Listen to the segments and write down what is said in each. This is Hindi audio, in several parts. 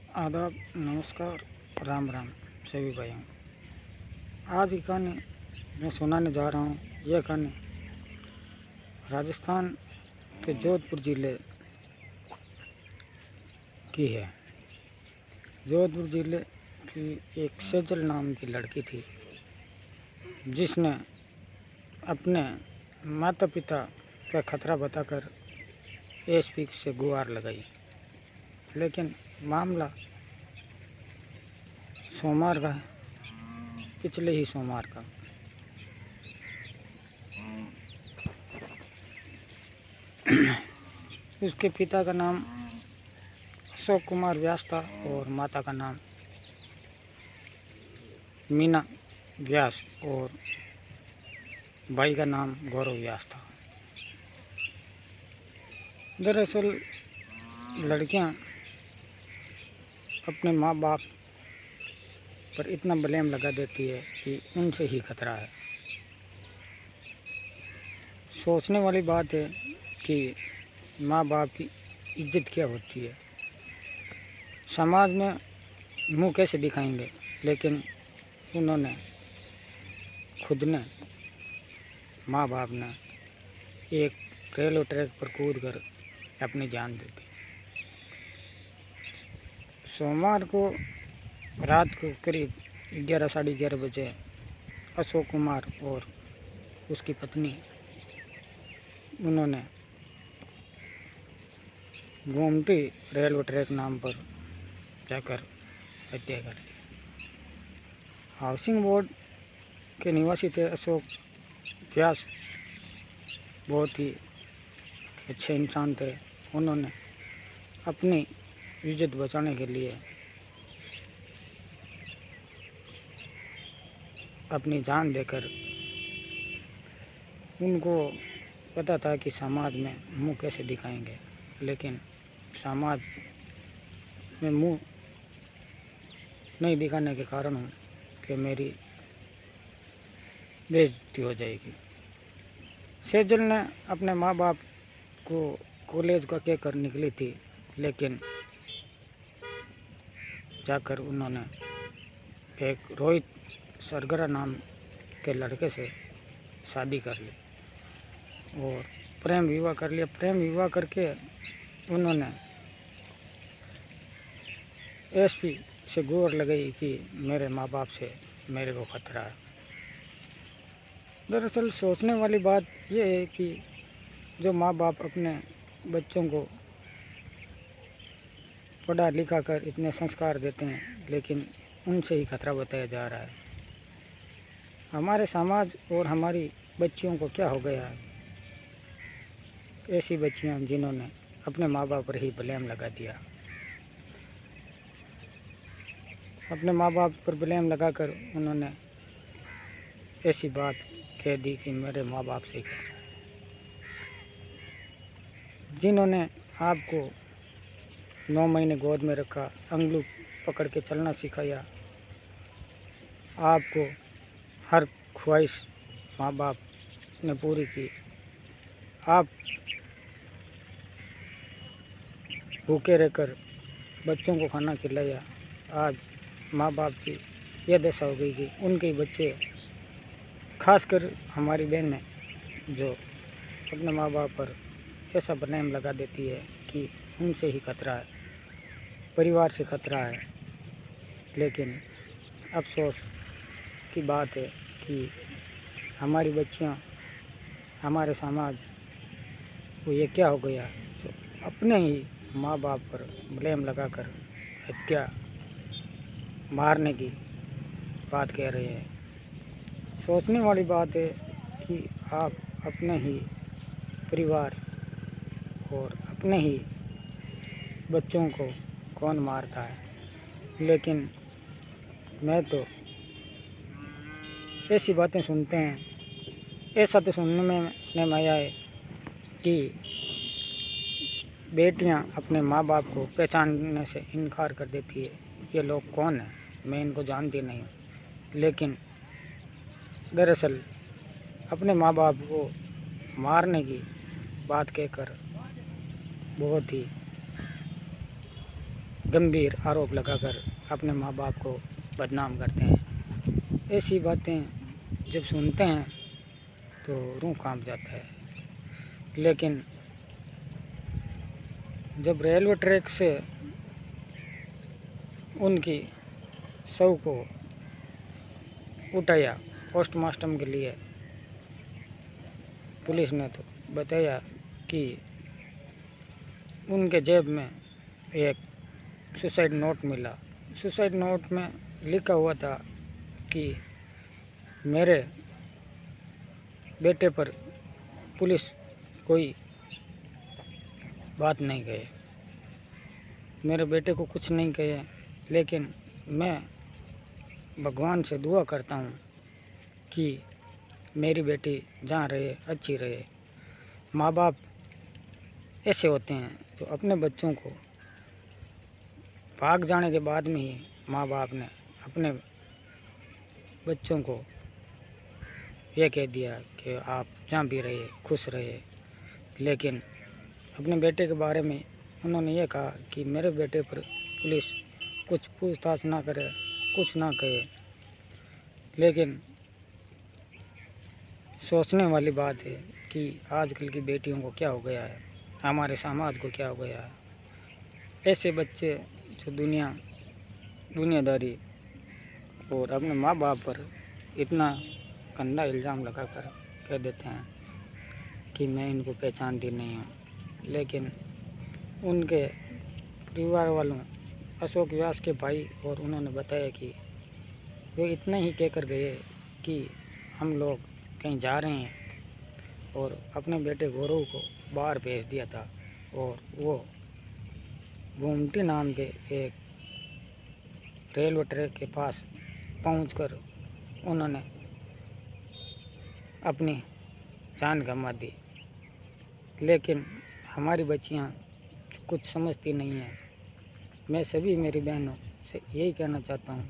आदाब, नमस्कार, राम राम सभी भाइयों। आज की कहानी मैं सुनाने जा रहा हूँ। यह कहानी राजस्थान के जोधपुर ज़िले की है। जोधपुर ज़िले की एक सेजल नाम की लड़की थी, जिसने अपने माता पिता का खतरा बताकर एसपी से गुहार लगाई। लेकिन मामला सोमवार का है, पिछले ही सोमवार का। उसके पिता का नाम अशोक कुमार व्यास था और माता का नाम मीना व्यास और भाई का नाम गौरव व्यास था। दरअसल लड़कियां अपने माँ बाप पर इतना ब्लेम लगा देती है कि उनसे ही खतरा है। सोचने वाली बात है कि माँ बाप की इज्जत क्या होती है, समाज में मुंह कैसे दिखाएंगे। लेकिन उन्होंने खुद ने, माँ बाप ने एक रेलवे ट्रैक पर कूद कर अपनी जान दे दी। सोमवार को रात को करीब 11 साढ़े 11 बजे अशोक कुमार और उसकी पत्नी उन्होंने गोमती रेलवे ट्रैक नाम पर जाकर हत्या कर ली। हाउसिंग बोर्ड के निवासी थे अशोक व्यास, बहुत ही अच्छे इंसान थे। उन्होंने अपनी इज्जत बचाने के लिए अपनी जान देकर, उनको पता था कि समाज में मुंह कैसे दिखाएंगे, लेकिन समाज में मुंह नहीं दिखाने के कारण कि मेरी बेइज्जती हो जाएगी। सेजल ने अपने माँ बाप को कॉलेज का कहकर निकली थी, लेकिन जाकर उन्होंने एक रोहित सरगरा नाम के लड़के से शादी कर ली और प्रेम विवाह कर लिया। प्रेम विवाह करके उन्होंने एसपी से गुहार लगाई कि मेरे माँ बाप से मेरे को खतरा है। दरअसल सोचने वाली बात यह है कि जो माँ बाप अपने बच्चों को पढ़ा लिखा कर इतने संस्कार देते हैं, लेकिन उनसे ही खतरा बताया जा रहा है। हमारे समाज और हमारी बच्चियों को क्या हो गया है? ऐसी बच्चियां जिन्होंने अपने माँ बाप पर ही ब्लेम लगा दिया, अपने माँ बाप पर ब्लेम लगाकर उन्होंने ऐसी बात कह दी कि मेरे माँ बाप से ही खतरा है। जिन्होंने आपको 9 महीने गोद में रखा, अंगुली पकड़ के चलना सिखाया, आपको हर ख्वाहिश माँ बाप ने पूरी की, आप भूखे रहकर बच्चों को खाना खिलाया। आज माँ बाप की यह दशा हो गई कि उनके बच्चे, खासकर हमारी बहनें, जो अपने माँ बाप पर ऐसा ब्लेम लगा देती है कि उनसे ही खतरा है, परिवार से खतरा है। लेकिन अफसोस की बात है कि हमारी बच्चियां, हमारे समाज को ये क्या हो गया, तो अपने ही माँ बाप पर ब्लेम लगाकर हत्या, मारने की बात कह रहे हैं। सोचने वाली बात है कि आप अपने ही परिवार और अपने ही बच्चों को कौन मारता है। लेकिन मैं तो ऐसी बातें सुनते हैं, ऐसा तो सुनने में आया है कि बेटियां अपने माँ बाप को पहचानने से इनकार कर देती है। ये लोग कौन हैं? मैं इनको जानती नहीं हूँ। लेकिन दरअसल अपने माँ बाप को मारने की बात कहकर बहुत ही गंभीर आरोप लगाकर अपने माँ बाप को बदनाम करते हैं। ऐसी बातें जब सुनते हैं तो रूह कांप जाता है। लेकिन जब रेलवे ट्रैक से उनकी शव को उठाया पोस्टमार्टम के लिए, पुलिस ने तो बताया कि उनके जेब में एक सुसाइड नोट मिला। सुसाइड नोट में लिखा हुआ था कि मेरे बेटे पर पुलिस कोई बात नहीं कहे, मेरे बेटे को कुछ नहीं कहे, लेकिन मैं भगवान से दुआ करता हूँ कि मेरी बेटी जहाँ रहे अच्छी रहे। माँ बाप ऐसे होते हैं जो अपने बच्चों को भाग जाने के बाद में ही माँ बाप ने अपने बच्चों को ये कह दिया कि आप जहाँ भी रहे खुश रहे। लेकिन अपने बेटे के बारे में उन्होंने ये कहा कि मेरे बेटे पर पुलिस कुछ पूछताछ ना करे, कुछ ना कहे। लेकिन सोचने वाली बात है कि आजकल की बेटियों को क्या हो गया है, हमारे समाज को क्या हो गया है। ऐसे बच्चे जो दुनियादारी और अपने माँ बाप पर इतना गंदा इल्ज़ाम लगाकर कह देते हैं कि मैं इनको पहचानती नहीं हूँ। लेकिन उनके परिवार वालों अशोक व्यास के भाई और उन्होंने बताया कि वे इतना ही कहकर गए कि हम लोग कहीं जा रहे हैं और अपने बेटे गौरव को बाहर भेज दिया था। और वो गोमती नाम के एक रेलवे ट्रैक के पास पहुंचकर उन्होंने अपनी जान गंवा दी। लेकिन हमारी बच्चियां कुछ समझती नहीं हैं। मैं सभी मेरी बहनों से यही कहना चाहता हूं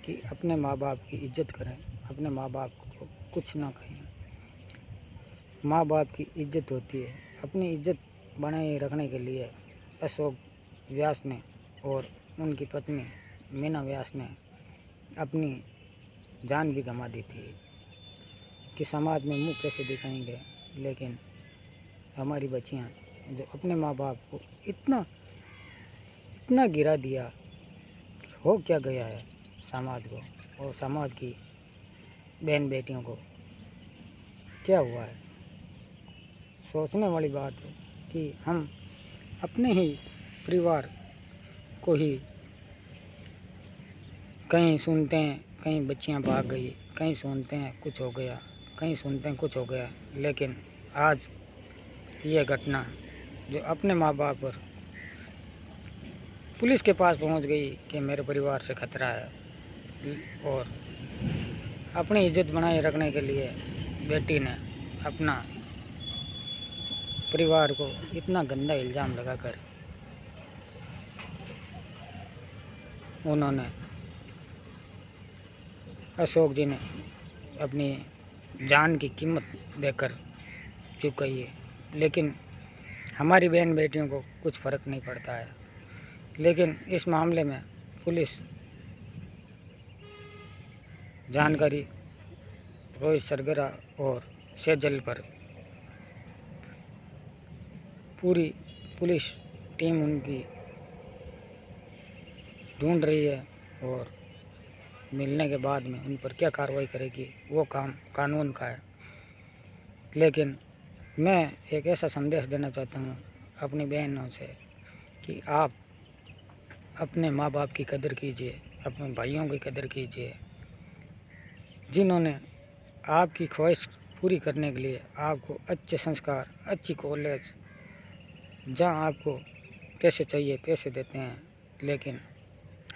कि अपने माँ बाप की इज्जत करें, अपने माँ बाप को कुछ ना कहें। माँ बाप की इज्जत होती है। अपनी इज्जत बनाए रखने के लिए अशोक व्यास ने और उनकी पत्नी मीना व्यास ने अपनी जान भी गंवा दी थी कि समाज में मुँह कैसे दिखाएंगे। लेकिन हमारी बच्चियाँ जो अपने माँ बाप को इतना गिरा दिया, हो क्या गया है समाज को और समाज की बहन बेटियों को क्या हुआ है। सोचने वाली बात है कि हम अपने ही परिवार को ही कहीं सुनते हैं कहीं बच्चियां भाग गई, कहीं सुनते हैं कुछ हो गया, कहीं सुनते हैं कुछ हो गया। लेकिन आज ये घटना जो अपने माँ बाप पर पुलिस के पास पहुंच गई कि मेरे परिवार से खतरा है, और अपनी इज्जत बनाए रखने के लिए बेटी ने अपना परिवार को इतना गंदा इल्ज़ाम लगाकर उन्होंने अशोक जी ने अपनी जान की कीमत देकर चुकाई है। लेकिन हमारी बहन बेटियों को कुछ फ़र्क नहीं पड़ता है। लेकिन इस मामले में पुलिस जानकारी रोहित सरगरा और सेजल पर पूरी पुलिस टीम उनकी ढूंढ रही है और मिलने के बाद में उन पर क्या कार्रवाई करेगी वो काम कानून का है। लेकिन मैं एक ऐसा संदेश देना चाहता हूँ अपनी बहनों से कि आप अपने माँ बाप की कदर कीजिए, अपने भाइयों की कदर कीजिए, जिन्होंने आपकी ख्वाहिश पूरी करने के लिए आपको अच्छे संस्कार, अच्छी कॉलेज, जहाँ आपको पैसे चाहिए पैसे देते हैं। लेकिन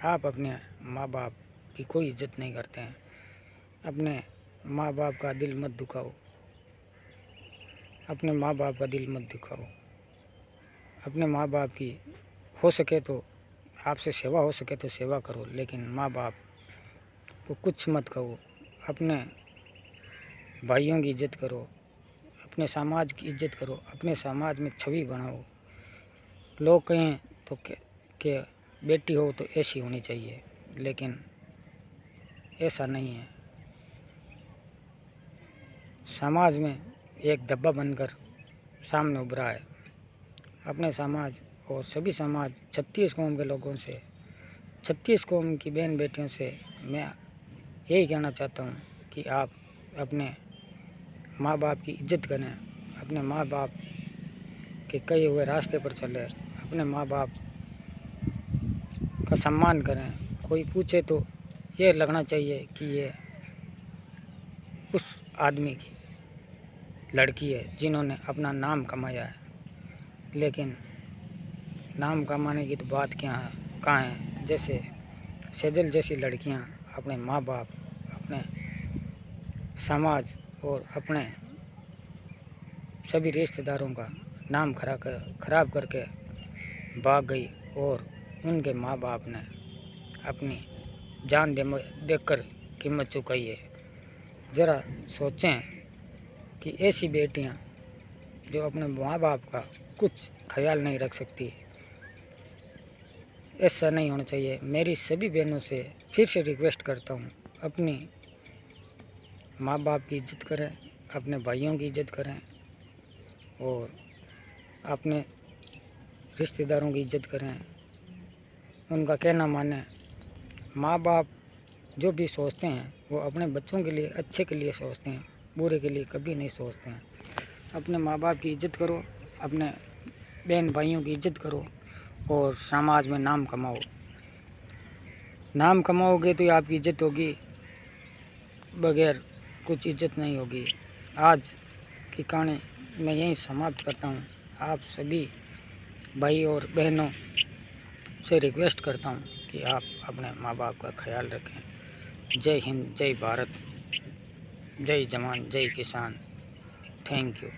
आप अपने माँ बाप की कोई इज्जत नहीं करते हैं। अपने माँ बाप का दिल मत दुखाओ, अपने माँ बाप का दिल मत दुखाओ। अपने माँ बाप की हो सके तो आपसे सेवा हो सके तो सेवा करो, लेकिन माँ बाप को कुछ मत कहो। अपने भाइयों की इज्जत करो, अपने समाज की इज्जत करो, अपने समाज में छवि बनाओ। लोग कहें तो कि बेटी हो तो ऐसी होनी चाहिए, लेकिन ऐसा नहीं है। समाज में एक धब्बा बनकर सामने उभरा है। अपने समाज और सभी समाज 36 कौम के लोगों से, 36 कौम की बहन बेटियों से मैं यही कहना चाहता हूँ कि आप अपने माँ बाप की इज्जत करें, अपने माँ बाप के कहे हुए रास्ते पर चलें, अपने माँ बाप का सम्मान करें। कोई पूछे तो ये लगना चाहिए कि ये उस आदमी की लड़की है जिन्होंने अपना नाम कमाया है। लेकिन नाम कमाने की तो बात क्या है, कहाँ है। जैसे सेजल जैसी लड़कियां अपने माँ बाप, अपने समाज और अपने सभी रिश्तेदारों का नाम खराब करके भाग गई और उनके माँ बाप ने अपनी जान देकर कीमत चुकाई है। ज़रा सोचें कि ऐसी बेटियां जो अपने माँ बाप का कुछ ख्याल नहीं रख सकती, ऐसा नहीं होना चाहिए। मेरी सभी बहनों से फिर से रिक्वेस्ट करता हूँ, अपनी माँ बाप की इज्जत करें, अपने भाइयों की इज्जत करें और अपने रिश्तेदारों की इज्जत करें, उनका कहना मानें। माँ बाप जो भी सोचते हैं वो अपने बच्चों के लिए अच्छे के लिए सोचते हैं, बुरे के लिए कभी नहीं सोचते हैं। अपने माँ बाप की इज्जत करो, अपने बहन भाइयों की इज्जत करो और समाज में नाम कमाओ। नाम कमाओगे तो आपकी इज्जत होगी, बगैर कुछ इज्जत नहीं होगी। आज की कहानी मैं यहीं समाप्त करता हूँ। आप सभी भाई और बहनों से रिक्वेस्ट करता हूँ कि आप अपने माँ बाप का ख्याल रखें। जय हिंद, जय भारत, जय जवान, जय किसान। Thank you.